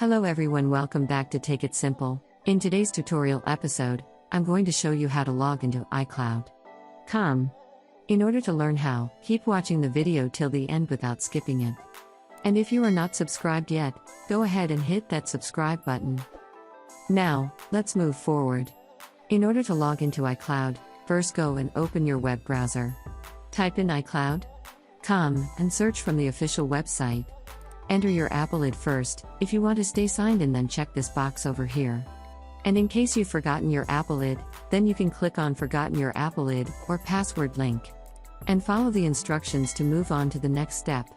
Hello everyone, welcome back to Take It Simple. In today's tutorial episode, I'm going to show you how to log into iCloud. In order to learn how, keep watching the video till the end without skipping it. And if you are not subscribed yet, go ahead and hit that subscribe button. Now, let's move forward. In order to log into iCloud, first go and open your web browser. Type in iCloud.com and search from the official website. Enter your Apple ID first. If you want to stay signed in, then check this box over here. And in case you've forgotten your Apple ID, then you can click on Forgotten Your Apple ID or Password link. And follow the instructions to move on to the next step.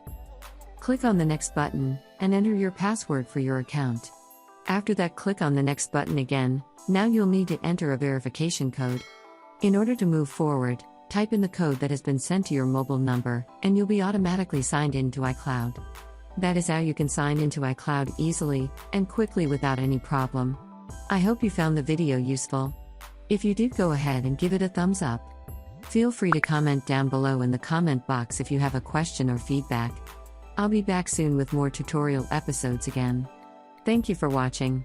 Click on the Next button, and enter your password for your account. After that, click on the Next button again. Now you'll need to enter a verification code. In order to move forward, type in the code that has been sent to your mobile number, and you'll be automatically signed into iCloud. That is how you can sign into iCloud easily and quickly without any problem. I hope you found the video useful. If you did, go ahead and give it a thumbs up. Feel free to comment down below in the comment box if you have a question or feedback. I'll be back soon with more tutorial episodes again. Thank you for watching.